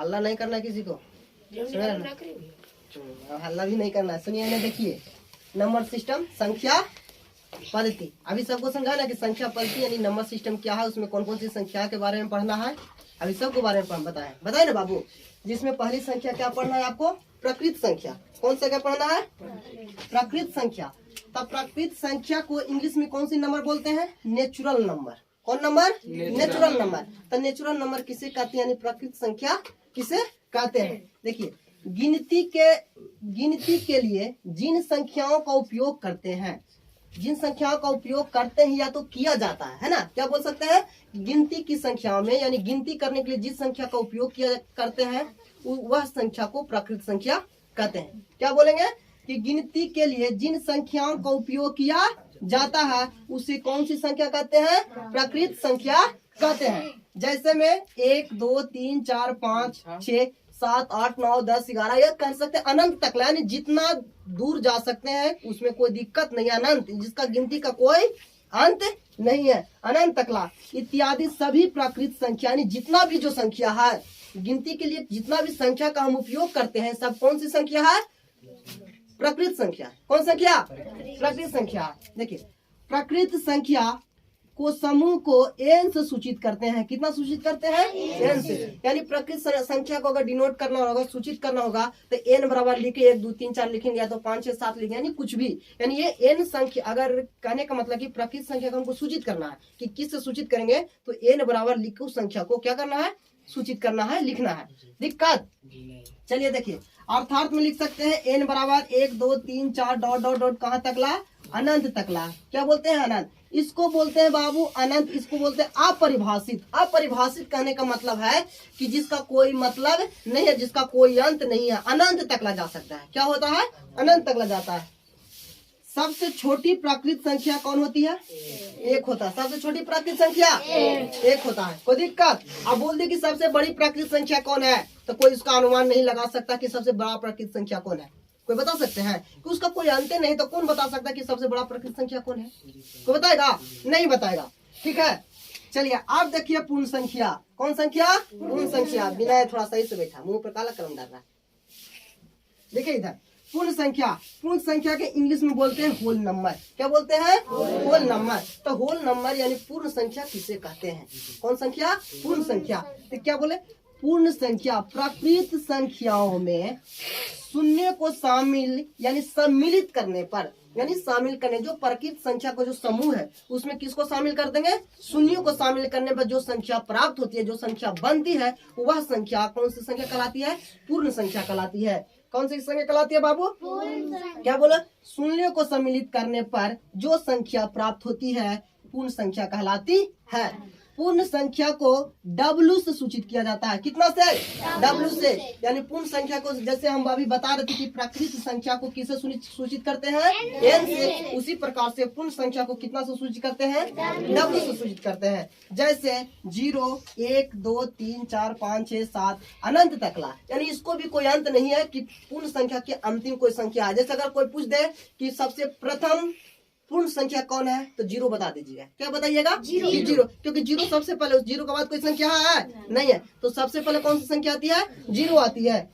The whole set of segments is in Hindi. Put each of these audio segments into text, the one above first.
हल्ला नहीं करना किसी को, हल्ला भी नहीं करना है। सुनिए ना, देखिए नंबर सिस्टम, संख्या पद्धति। अभी सबको समझा ना कि संख्या पद्धति यानी नंबर सिस्टम क्या है, उसमें कौन कौन सी संख्या के बारे में पढ़ना है, अभी सबके बारे में बताए ना बाबू। जिसमें पहली संख्या क्या पढ़ना है आपको, प्रकृत संख्या। कौन सा क्या पढ़ना है, प्रकृत संख्या। तब प्रकृत संख्या को इंग्लिश में कौन सी नंबर बोलते हैं, नेचुरल नंबर। कौन नंबर, नेचुरल नंबर। तो नेचुरल नंबर किसे कहते हैं, यानी प्रकृत संख्या किसे कहते हैं। देखिए गिनती के लिए जिन संख्याओं का उपयोग करते हैं, जिन संख्याओं का उपयोग करते हैं या तो किया जाता है ना, क्या बोल सकते हैं, गिनती की संख्याओं में, यानी गिनती करने के लिए जिस संख्या का उपयोग किया करते हैं वह संख्या को प्रकृत संख्या कहते हैं। क्या बोलेंगे कि गिनती के लिए जिन संख्याओं का उपयोग किया जाता है उसे कौन सी संख्या कहते हैं, प्रकृत संख्या कहते हैं। जैसे में 1 2 3 4 5 6 7 8 9 10 11 यह कह सकते हैं अनंत तक, यानी जितना दूर जा सकते हैं उसमें कोई दिक्कत नहीं, अनंत, जिसका गिनती का कोई अंत नहीं है, अनंत तकला इत्यादि सभी प्राकृत संख्या, यानी जितना भी जो संख्या है गिनती के लिए जितना भी संख्या का हम उपयोग करते हैं सब कौन सी संख्या है, प्रकृत संख्या। कौन संख्या, प्रकृत संख्या। देखिए प्रकृत संख्या को समूह को एन से सूचित करते हैं। कितना सूचित करते हैं, एन से। यानी प्रकृत संख्या को अगर डिनोट करना होगा, सूचित करना होगा तो एन बराबर लिखे 1 2 3 4 लिखेंगे या तो 5 6 7 लिखेंगे, यानी कुछ भी। यानी ये एन संख्या, अगर कहने का मतलब कि प्रकृत संख्या को हमको सूचित करना है कि किस से सूचित करेंगे तो एन बराबर लिखे उस संख्या को क्या करना है, सूचित करना है, लिखना है। दिक्कत, चलिए देखिए अर्थात में लिख सकते हैं एन बराबर 1 2 3 4 डॉट डॉट डॉट कहाँ तकला, अनंत तकला। क्या बोलते हैं, अनंत। इसको बोलते हैं बाबू अनंत, इसको बोलते हैं अपरिभाषित। अपरिभाषित कहने का मतलब है कि जिसका कोई मतलब नहीं है, जिसका कोई अंत नहीं है, अनंत तकला जा सकता है। क्या होता है, अनंत तकला जाता है। सबसे छोटी प्राकृत संख्या कौन होती है, 1 होता है। सबसे छोटी प्राकृत संख्या 1 होता है। कोई दिक्कत। अब बोल दे कि सबसे बड़ी प्राकृत संख्या कौन है, तो कोई इसका अनुमान नहीं लगा सकता कि सबसे बड़ा प्राकृत संख्या कौन है। कोई बता सकते हैं कि उसका कोई अंत नहीं, तो कौन बता सकता है कि सबसे बड़ा प्राकृत संख्या कौन है, कोई बताएगा, नहीं बताएगा। ठीक है, चलिए आप देखिए पूर्ण संख्या। कौन संख्या, पूर्ण संख्या। बिना थोड़ा सही से बैठा, मुंह पर काला कलम डाल रहा है। देखिए इधर पूर्ण संख्या। पूर्ण संख्या के इंग्लिश में बोलते हैं होल नंबर। क्या बोलते हैं, होल नंबर। तो होल नंबर यानी पूर्ण संख्या किसे कहते हैं, कौन संख्या, पूर्ण संख्या। तो क्या बोले, पूर्ण संख्या प्राकृत संख्याओं में शून्य को शामिल यानी सम्मिलित करने पर, यानी शामिल करने, जो प्राकृत संख्या का जो समूह है उसमें किसको शामिल कर देंगे, शून्य को शामिल करने पर जो संख्या प्राप्त होती है, जो संख्या बनती है वह संख्या कौन सी संख्या कहलाती है, पूर्ण संख्या कहलाती है। कौन सी संख्या कहलाती है बाबू, क्या बोला, शून्य को सम्मिलित करने पर जो संख्या प्राप्त होती है पूर्ण संख्या कहलाती है। पूर्ण संख्या को W से सूचित किया जाता है। कितना से, W से। यानी पूर्ण संख्या को, जैसे हम अभी बता रहे थे कि प्राकृत संख्या को किसे सूचित करते हैं, N से, उसी प्रकार से पूर्ण संख्या को कितना से सूचित करते हैं, W से सूचित करते हैं। जैसे 0 1 2 3 4 5 6 7 अनंत तकला, यानी इसको भी कोई अंत नहीं है कि पूर्ण संख्या की अंतिम कोई संख्या है। जैसे अगर कोई पूछ दे कि सबसे प्रथम पूर्ण संख्या कौन है तो 0 बता दीजिएगा। क्या बताइएगा, 0, क्योंकि 0 सबसे पहले, 0 के बाद कोई संख्या है नहीं है, तो सबसे पहले कौन सी संख्या आती है, 0 आती है।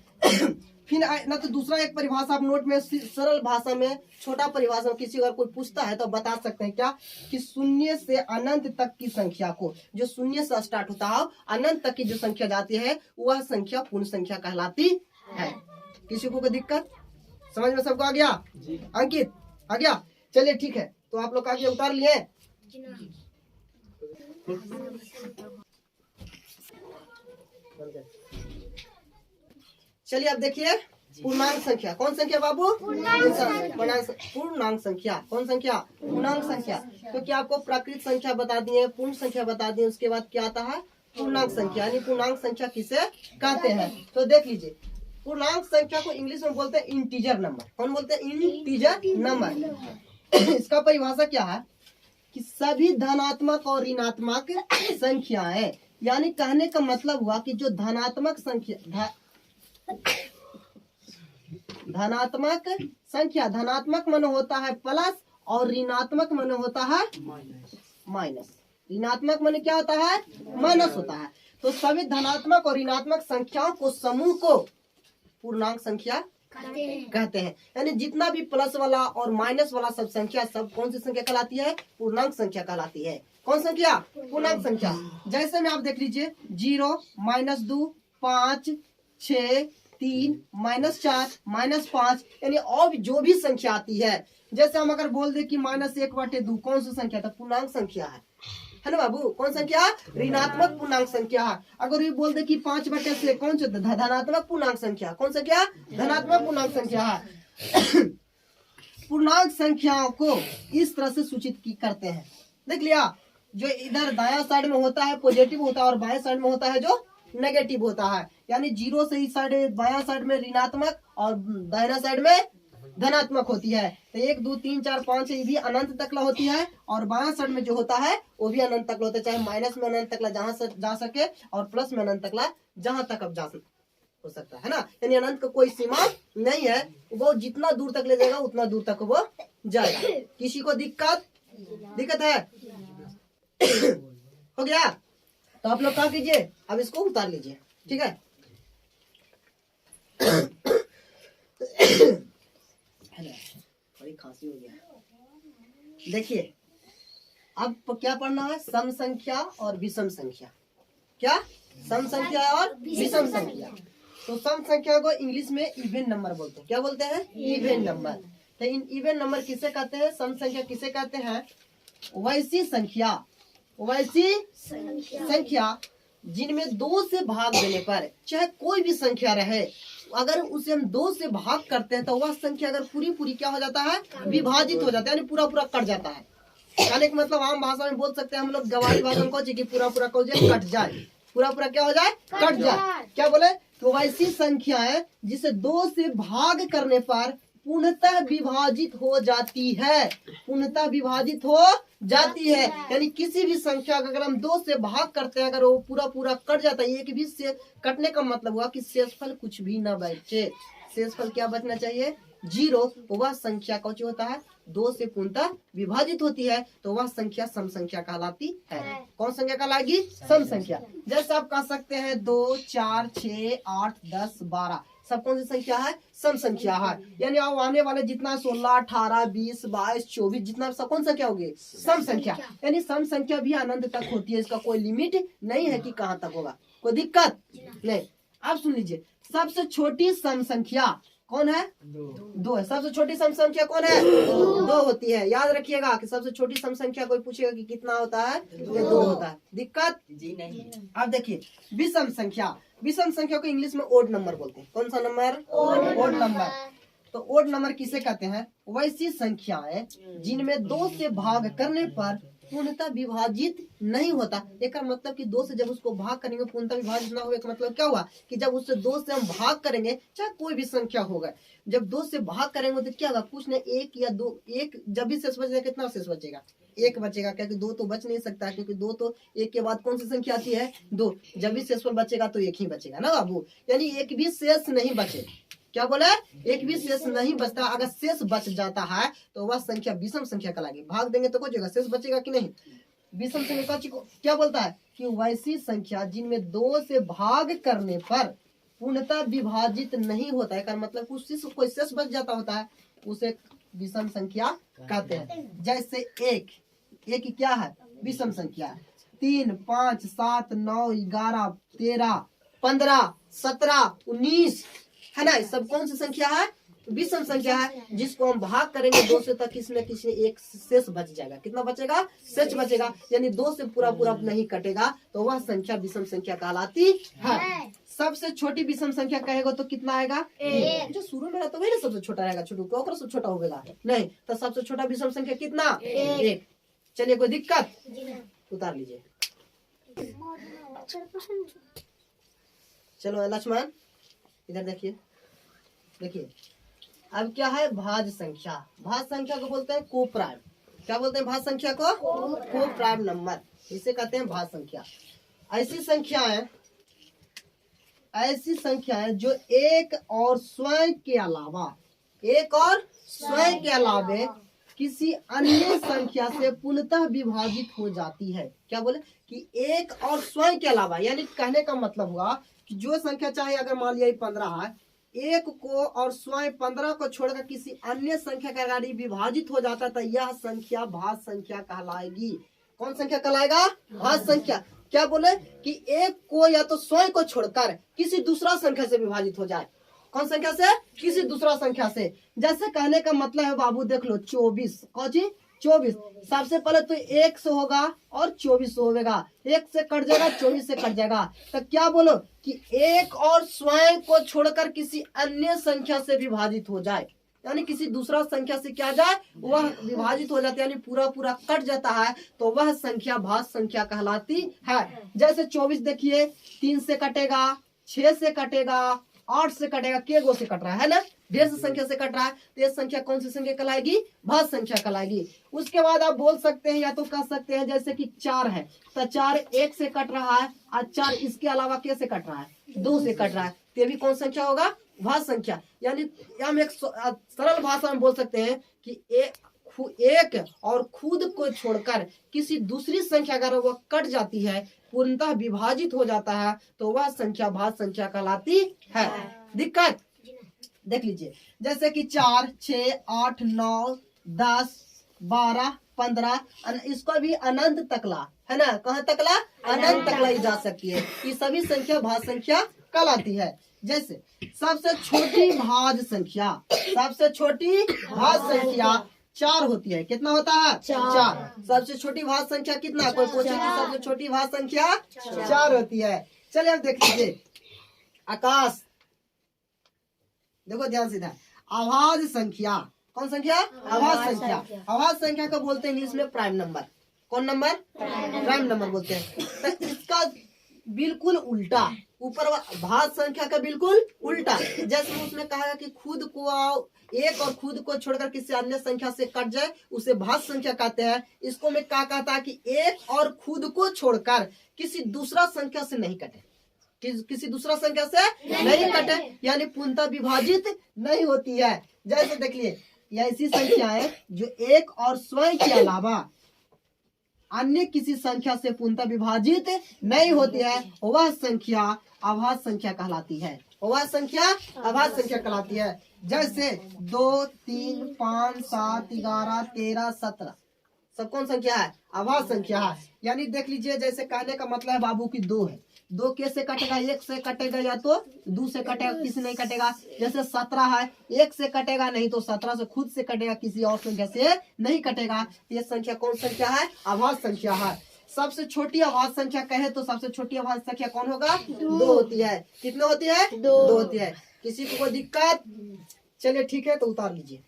फिर ना तो दूसरा एक परिभाषा आप नोट में सरल भाषा में, छोटा परिभाषा में किसी अगर कोई पूछता है तो बता सकते हैं क्या कि शून्य से अनंत तक की संख्या को, जो शून्य से स्टार्ट होता है अनंत तक की जो संख्या जाती है वह संख्या पूर्ण संख्या कहलाती है। किसी को कोई दिक्कत, समझ में सबको आ गया, अंकित आ गया। चलिए ठीक है, तो आप लोग आगे उतार लिए। चलिए अब देखिए पूर्णांक संख्या। कौन संख्या बाबू, पूर्णांक संख्या। कौन संख्या, पूर्णांक संख्या। क्योंकि आपको प्राकृत संख्या बता दिए, पूर्ण संख्या बता दिए, उसके बाद क्या आता है, पूर्णांक संख्या। यानी पूर्णांक संख्या किसे कहते हैं, तो देख लीजिए पूर्णांक संख्या को इंग्लिश में बोलते हैं इंटीजर नंबर। कौन बोलते हैं, इंटीजर नंबर। इसका परिभाषा क्या है कि सभी धनात्मक और ऋणात्मक संख्याएं, यानी कहने का मतलब हुआ कि जो धनात्मक संख्या, धनात्मक मन होता है प्लस और ऋणात्मक मन होता है माइनस। ऋणात्मक मन क्या होता है, माइनस होता है। तो सभी धनात्मक और ऋणात्मक संख्याओं को समूह को पूर्णांक संख्या कहते हैं। यानी जितना भी प्लस वाला और माइनस वाला सब संख्या सब कौन सी संख्या कहलाती है? पूर्णांक संख्या कहलाती है। कौन संख्या? पूर्णांक संख्या। जैसे में आप देख लीजिए 0, -2, 5, 6, 3, -4, -5, यानी और जो भी संख्या आती है, जैसे हम अगर बोल दे कि -1/2 कौन सी संख्या? तो पूर्णांक संख्या है ना बाबू? कौन संख्या? ऋणात्मक पूर्णांक संख्या है। अगर ये बोल दे कि 5/6 कौन सा? धनात्मक पूर्णांक संख्या। कौन संख्या? धनात्मक पूर्णांक संख्या है। पूर्णांक संख्याओं को इस तरह से सूचित करते हैं। देख लिया, जो इधर दाया साइड में होता है पॉजिटिव होता है और बाएं साइड में होता है जो नेगेटिव होता है। यानी 0 से इस साइड बाया साइड में ऋणात्मक और दाहिना साइड में धनात्मक होती है। तो 1, 2, 3, 4, 5 ये भी अनंत तकला होती है और बायां साइड में जो होता है वो भी अनंत तकला होता है, चाहे माइनस में अनंत तकला जहां से जा सके और प्लस में अनंत तकला जहां तक अब जा हो सकता है ना। यानी अनंत का कोई सीमा नहीं है, वो जितना दूर तक ले जाएगा उतना दूर तक वो जाएगा। किसी को दिक्कत है? हो गया? तो आप लोग क्या कीजिए, अब इसको उतार लीजिए, ठीक है। बड़ी खांसी हो गया। देखिए अब क्या पढ़ना है? सम संख्या और विषम संख्या। क्या? सम संख्या और विषम संख्या। तो सम संख्या को इंग्लिश में इवन नंबर बोलते हैं। क्या बोलते हैं? Even number. तो इन इवन नंबर किसे कहते हैं? सम संख्या किसे कहते हैं? वैसी संख्या जिनमें 2 से भाग देने पर, चाहे कोई भी संख्या रहे, अगर उसे हम 2 से भाग करते हैं तो वह संख्या अगर पूरी क्या हो जाता है? विभाजित हो जाता है, यानी पूरा कट जाता है। कहने का मतलब आम भाषा में बोल सकते हैं हम लोग, गवाही भाषा में कहो कि पूरा कट जाए, पूरा क्या हो जाए? कट जाए। क्या बोले? तो वैसी संख्या है जिसे 2 से भाग करने पर पूर्णतः विभाजित हो जाती है। पूर्णतः विभाजित हो जाती है, यानी किसी भी संख्या का अगर हम 2 से भाग करते हैं, अगर वो पूरा कट जाता है, एक भी से कटने का मतलब हुआ कि शेषफल कुछ भी ना बचे। शेषफल क्या बचना चाहिए? 0। वह संख्या कौन सी होता है? 2 से पूर्णतः विभाजित होती है, तो वह संख्या सम संख्या कहलाती है। कौन संख्या कहलाएगी? सम संख्या। जैसे आप कह सकते हैं 2, 4, 6, 8, 10, 12 सब कौन सी संख्या है? सम संख्या है। यानी अब आने वाले जितना 16, 18, 20, 22, 24 जितना सब कौन संख्या होगी? सम संख्या। यानी सम संख्या भी अनंत तक होती है, इसका कोई लिमिट नहीं है कि कहाँ तक होगा। कोई दिक्कत नहीं। अब सुन लीजिए, सबसे छोटी सम संख्या कौन है? 2 है। सबसे छोटी सम संख्या कौन है? 2 होती है। याद रखिएगा कि सबसे छोटी सम संख्या कोई पूछेगा कि कितना होता है? 2 होता है। दिक्कत जी नहीं। अब देखिए विषम संख्या। विषम संख्या को इंग्लिश में ओड नंबर बोलते हैं। कौन सा नंबर? Odd number. तो ओड नंबर किसे कहते हैं? वैसी संख्याएं जिनमें 2 से भाग करने पर पूर्णतः विभाजित नहीं होता। एक मतलब कि 2 से जब उसको भाग करेंगे पूर्णतः विभाजित ना होगा, मतलब क्या हुआ कि जब उससे 2 से हम भाग करेंगे, चाहे कोई भी संख्या होगा, जब 2 से भाग करेंगे तो क्या होगा? कुछ नहीं, 1 या 2, 1 जब भी शेष बचेगा, कितना शेष बचेगा? 1 बचेगा, क्योंकि 2 तो बच नहीं सकता, क्योंकि 2 तो 1 के बाद कौन सी संख्या आती है? 2। जब भी शेषफल बचेगा तो 1 ही बचेगा ना बाबू। यानी 1 भी शेष नहीं बचे। क्या बोले? 1 भी शेष नहीं बचता। अगर शेष बच जाता है तो वह संख्या विषम संख्या कहलाएगी। भाग देंगे तो कुछ शेष बचेगा कि नहीं? विषम संख्या को क्या बोलता है? कि वैसी संख्या जिनमें 2 से भाग करने पर पूर्णतः विभाजित नहीं होता है, का मतलब उससे कोई शेष बच जाता होता है, उसे विषम संख्या कहते हैं। जैसे 1 क्या है? विषम संख्या। 3, 5, 7, 9, 11, 13, 15, 17, 19 है ना, सब कौन सी संख्या है? विषम संख्या है, जिसको हम भाग करेंगे 2 से तक किसी न किसी एक शेष बच जाएगा। कितना बचेगा? शेष बचेगा। यानी 2 से पूरा नहीं कटेगा, तो वह संख्या विषम संख्या कहलाती है। सबसे छोटी विषम संख्या कहेगा तो कितना आएगा? 1। जो शुरू में रहता वही ना सबसे छोटा रहेगा, छोटू को सबसे छोटा होगा नहीं, तो सबसे छोटा विषम संख्या कितना? 1। चलिए कोई दिक्कत? उतार लीजिए। चलो लक्ष्मण इधर देखिए अब क्या है? भाज्य संख्या। भाज्य संख्या को बोलते हैं कोप्राइम। क्या बोलते हैं? भाज्य संख्या को कोप्राइम नंबर, इसे कहते हैं भाज्य संख्या। ऐसी संख्याएं जो एक और स्वयं के अलावे किसी अन्य संख्या से पूर्णतः विभाजित हो जाती है। क्या बोले कि एक और स्वयं के अलावा, यानी कहने का मतलब हुआ कि जो संख्या चाहे अगर मान लिया 15 है, एक को और स्वयं 15 को छोड़कर किसी अन्य संख्या का यदि विभाजित हो जाता है तो यह संख्या भाज्य संख्या कहलाएगी। कौन संख्या कहलाएगा? भाज्य संख्या। क्या बोले कि एक को या तो स्वयं को छोड़कर किसी दूसरा संख्या से विभाजित हो जाए। कौन संख्या से? किसी दूसरा संख्या से। जैसे कहने का मतलब है बाबू देख लो 24, कौन सी 24, सबसे पहले तो 1 से होगा और 24 से होगा, 1 से कट जाएगा 24 से कट जाएगा। तो क्या बोलो कि एक और स्वयं को छोड़कर किसी अन्य संख्या से विभाजित हो जाए, यानी किसी दूसरा संख्या से क्या जाए, वह विभाजित हो जाता है, यानी पूरा पूरा कट जाता है, तो वह संख्या भाज्य संख्या कहलाती है। जैसे 24 देखिए 3 से कटेगा, 6 से कटेगा, 8 से कटेगा, के गो से कट रहा है ना, ढेर से संख्या से कट रहा है, तो ये संख्या कौन सी संख्या कहलाएगी? भाज्य संख्या कहलाएगी। उसके बाद आप बोल सकते हैं या तो कह सकते हैं जैसे कि 4 है तो 4 1 से कट रहा है और 4 इसके अलावा कैसे कट रहा है? 2 से कट रहा है, तो ये भी कौन संख्या होगा? भाज्य संख्या। यानी हम एक सरल भाषा में बोल सकते हैं कि एक और खुद को छोड़कर किसी दूसरी संख्या अगर वह कट जाती है, पूर्णतः विभाजित हो जाता है, तो वह संख्या भाज्य संख्या कहलाती है। दिक्कत देख लीजिए, जैसे कि 4, 6, 8, 9, 10, 12, 15, इसको भी अनंत तकला है ना, कहाँ तकला? अनंत तकला ही जा सकती है। ये सभी संख्या भाज्य संख्या कहलाती है। जैसे सबसे छोटी भाज्य संख्या, सबसे छोटी भाज्य संख्या 4 होती है। कितना होता है? 4। सबसे छोटी भाज्य संख्या कितना? कोई पूछे कि सबसे छोटी भाज्य संख्या 4 होती है। चलिए अब देख लीजिए आकाश, देखो ध्यान से था, अभाज्य संख्या। कौन संख्या? अभाज्य संख्या। अभाज्य संख्या को बोलते हैं इंग्लिश में प्राइम नंबर। कौन नंबर? प्राइम नंबर बोलते हैं। तो इसका बिल्कुल उल्टा, ऊपर भाज्य संख्या का बिल्कुल उल्टा, जैसे उसमें कहा कि खुद को एक और खुद को छोड़कर किसी अन्य संख्या से कट जाए उसे भाज्य संख्या कहते हैं। इसको में क्या कहता है कि एक और खुद को छोड़कर किसी दूसरा संख्या से नहीं कटे, किसी दूसरा संख्या से नहीं कटे, यानी पूर्णतः विभाजित नहीं होती है। जैसे देख लिए ऐसी संख्याएं जो एक और स्वयं के अलावा अन्य किसी संख्या से पूर्णतः विभाजित नहीं होती है, वह संख्या अभाज्य संख्या कहलाती है। वह संख्या अभाज्य संख्या कहलाती है। जैसे 2, 3, 5, 7, 11, 13, 17 सब कौन संख्या है? अभाज्य संख्या है। यानी देख लीजिए, जैसे कहने का मतलब है बाबू की 2 है, 2 कैसे कटेगा? 1 से कटेगा या तो 2 से कटेगा, किसी नहीं कटेगा। जैसे 17 है, 1 से कटेगा नहीं तो 17 से खुद से कटेगा, किसी और संख्या से नहीं कटेगा। ये संख्या कौन संख्या है? अभाज्य संख्या है। सबसे छोटी अभाज्य संख्या कहे तो सबसे छोटी अभाज्य संख्या कौन होगा? 2 होती है। कितने होती है? 2 होती है। किसी को कोई दिक्कत? चलिए ठीक है, तो उतार लीजिए।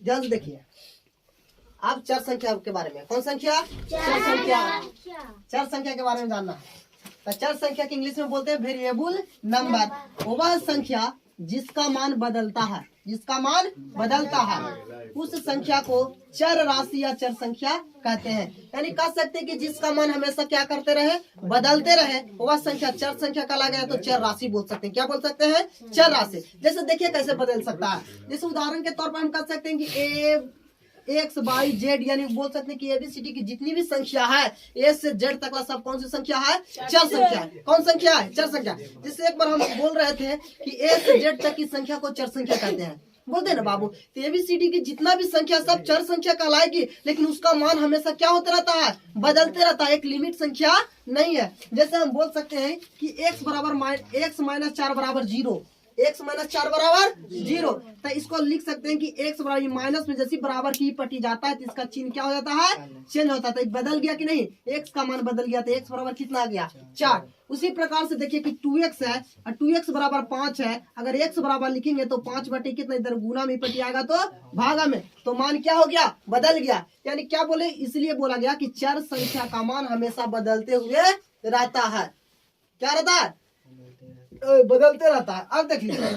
ध्यान से देखिए, अब चर संख्या के बारे में। कौन संख्या? चर संख्या। चर संख्या के बारे में जानना है तो चर संख्या के इंग्लिश में बोलते हैं वेरिएबल नंबर। वह संख्या जिसका मान बदलता है, जिसका मान बदलता है, उस संख्या को चर राशि या चर संख्या कहते हैं। यानी कह सकते हैं कि जिसका मान हमेशा क्या करते रहे? बदलते रहे, वह संख्या चर संख्या कहला गया, तो चर राशि बोल सकते हैं। क्या बोल सकते हैं? चर राशि। जैसे देखिए कैसे बदल सकता है। जैसे उदाहरण के तौर पर हम कह सकते हैं कि एक्स वाई जेड, यानी बोल सकते हैं कि एबीसीडी की जितनी भी संख्या है ए से जेड तक सब कौन सी संख्या है? चर संख्या है। कौन संख्या है? चर संख्या। जिससे एक बार हम बोल रहे थे कि ए से जेड तक की संख्या को चर संख्या कहते हैं, बोलते हैं ना बाबू। तो एबीसीडी की जितना भी संख्या सब चर संख्या कहलाएगी, लेकिन उसका मान हमेशा क्या होता रहता है? बदलते रहता है, एक लिमिट संख्या नहीं है। जैसे हम बोल सकते हैं कि x - 4 बराबर 0, x - 4 बराबर 0, तो इसको लिख सकते हैं कि x बराबर माइनस में जैसे बराबर की पटी जाता है तो इसका चिन्ह क्या हो जाता है? चेंज होता है। तो बदल गया कि नहीं? x का मान बदल गया, तो x बराबर कितना आ गया? 4। उसी प्रकार से देखिए कि 2x है और 2x बराबर 5 है। अगर x बराबर लिखेंगे तो 5 बटे कितना, इधर गुना में पटी आएगा तो भागा में, तो मान क्या हो गया? बदल गया। यानी क्या बोले, इसलिए बोला गया कि चर संख्या का मान हमेशा बदलते हुए रहता है। क्या रहता है? बदलते रहता है। अब देख लीजिए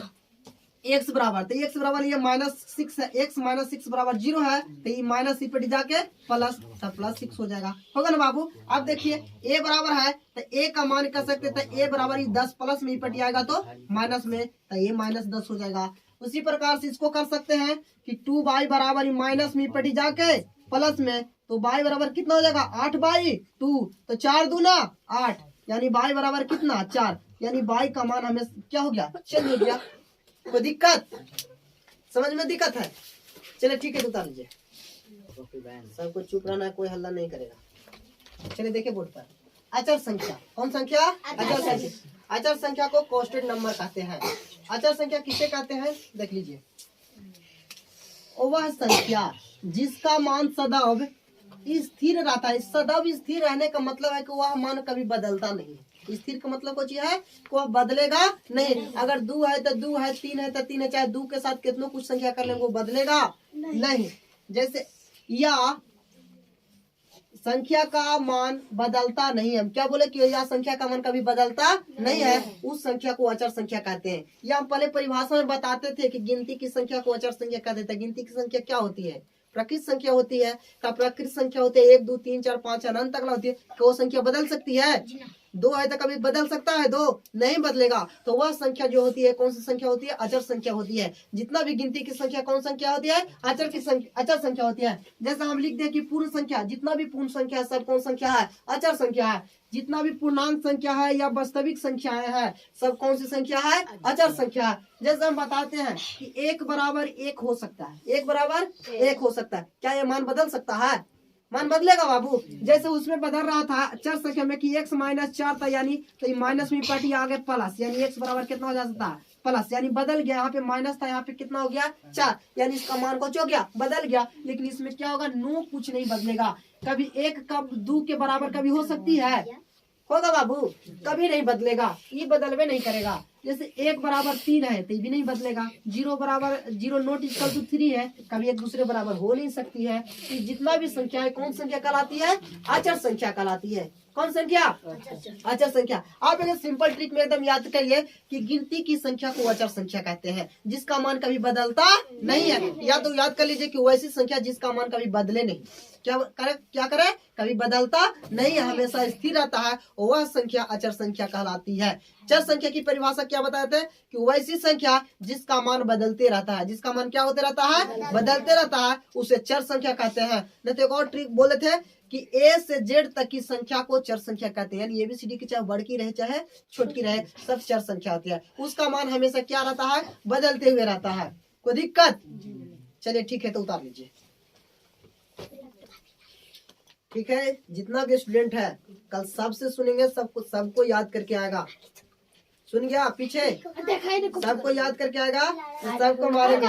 x बराबर, तो x बराबर ये -6 है, x -6 बराबर 0 है, तो ये माइनस पट जाके प्लस, तो +6 हो जाएगा। होगा ना बाबू। अब देखिए a बराबर है, तो a का मान कर सकते, तो a बराबर 10 प्लस में पट जाएगा तो माइनस में, तो ये -10 हो जाएगा। उसी प्रकार से इसको कर सकते हैं कि 2y बराबर माइनस में पट जाके प्लस में, तो y बराबर कितना हो जाएगा 8/2, तो 4 दूना 8, यानी y बराबर कितना 4, यानी y का मान हमें क्या हो गया, चेंज हो गया। कोई दिक्कत, समझ में दिक्कत है? चलिए ठीक है, उतार लीजिए, सबको चुप रहना है, कोई हल्ला नहीं करेगा। चलिए देखिए बोर्ड पर, अचर संख्या, कौन संख्या, अचर संख्या। अचर संख्या को कांस्टेंट नंबर कहते हैं। अचर संख्या किसे कहते हैं, देख लीजिए, वह संख्या जिसका मान सदैव स्थिर रहता है। सदैव स्थिर रहने का मतलब है कि वह मान कभी बदलता नहीं है। स्थिर का मतलब कुछ है कि वह बदलेगा नहीं। अगर 2 है तो 2 है, 3 है तो 3 है, चाहे 2 के साथ कितनों कुछ संख्या कर लेंगे वो बदलेगा नहीं। जैसे या संख्या का मान बदलता नहीं है, हम क्या बोले कि यह संख्या का मान कभी बदलता नहीं है, उस संख्या को अचर संख्या कहते हैं। या हम पहले परिभाषा में बताते थे कि गिनती की संख्या को अचर संख्या कहते थे। गिनती की संख्या क्या होती है, प्रकृत संख्या होती है। का प्रकृत संख्या होती है 1 2 3 4 5 अनंत तक होती है। क्या वो संख्या बदल सकती है? 2 है तो कभी बदल सकता है? 2 नहीं बदलेगा। तो वह संख्या जो होती है कौन सी संख्या होती है, अचर संख्या होती है। जितना भी गिनती की संख्या कौन संख्या होती है, अचर संख्या होती है। जैसा हम लिख दें कि पूर्ण संख्या, जितना भी पूर्ण संख्या है सब कौन संख्या है, अचर संख्या है। जितना भी पूर्णांक संख्या है या वास्तविक संख्याएं है सब कौन सी संख्या है, अचर संख्या है। जैसे हम बताते हैं कि 1 बराबर 1 हो सकता है, 1 बराबर 1 हो सकता है। क्या ये मान बदल सकता है? मान बदलेगा बाबू। जैसे उसमें बदल रहा था अचर संख्या में कि x -4 था, यानी तो माइनस में पट आ गया प्लस, यानी x बराबर कितना हो जा सकता है, प्लस, यानी बदल गया। यहाँ पे माइनस था, यहाँ पे कितना हो गया 4, यानी इसका मान कुछ हो गया, बदल गया। लेकिन इसमें क्या होगा, नो कुछ नहीं बदलेगा। कभी 1 कब 2 के बराबर कभी हो सकती है, होगा बाबू, कभी नहीं बदलेगा, ये बदलवे नहीं करेगा। जैसे 1 बराबर 3 है तो ये भी नहीं बदलेगा। 0 बराबर 0 नॉट इक्वल टू 3 है, कभी एक दूसरे बराबर हो नहीं सकती है। तो जितना भी संख्या है कौन संख्या कहलाती है, अचर संख्या कहलाती है। कौन संख्या, अचर संख्या। आप एक सिंपल ट्रिक में एकदम याद करिए कि गिनती की संख्या को अचर संख्या कहते हैं, जिसका मान कभी बदलता नहीं है। या तो याद कर लीजिए कि वैसी संख्या जिसका मान कभी बदले नहीं, क्या करे, कभी बदलता नहीं है, हमेशा स्थिर रहता है, वह संख्या अचर संख्या कहलाती है। चर संख्या की परिभाषा क्या बताते हैं कि वैसी संख्या जिसका मान बदलते रहता है, जिसका मान क्या होते रहता है, बदलते रहता है, उसे चर संख्या कहते हैं। नहीं तो एक और ट्रिक बोले थे कि A से Z तक की संख्या को चर संख्या कहते हैं। यानी ABCD की चाहे बड़ी रहे चाहे छोटी रहे, सब चर संख्या होती है। उसका मान हमेशा क्या रहता है, बदलते हुए रहता है। कोई दिक्कत? चलिए ठीक है, तो उतार लीजिए। ठीक है, जितना भी स्टूडेंट है कल सबसे सुनेंगे, सबको याद करके आएगा। सुन गया पीछे, सबको याद करके आएगा, सबको मारेंगे।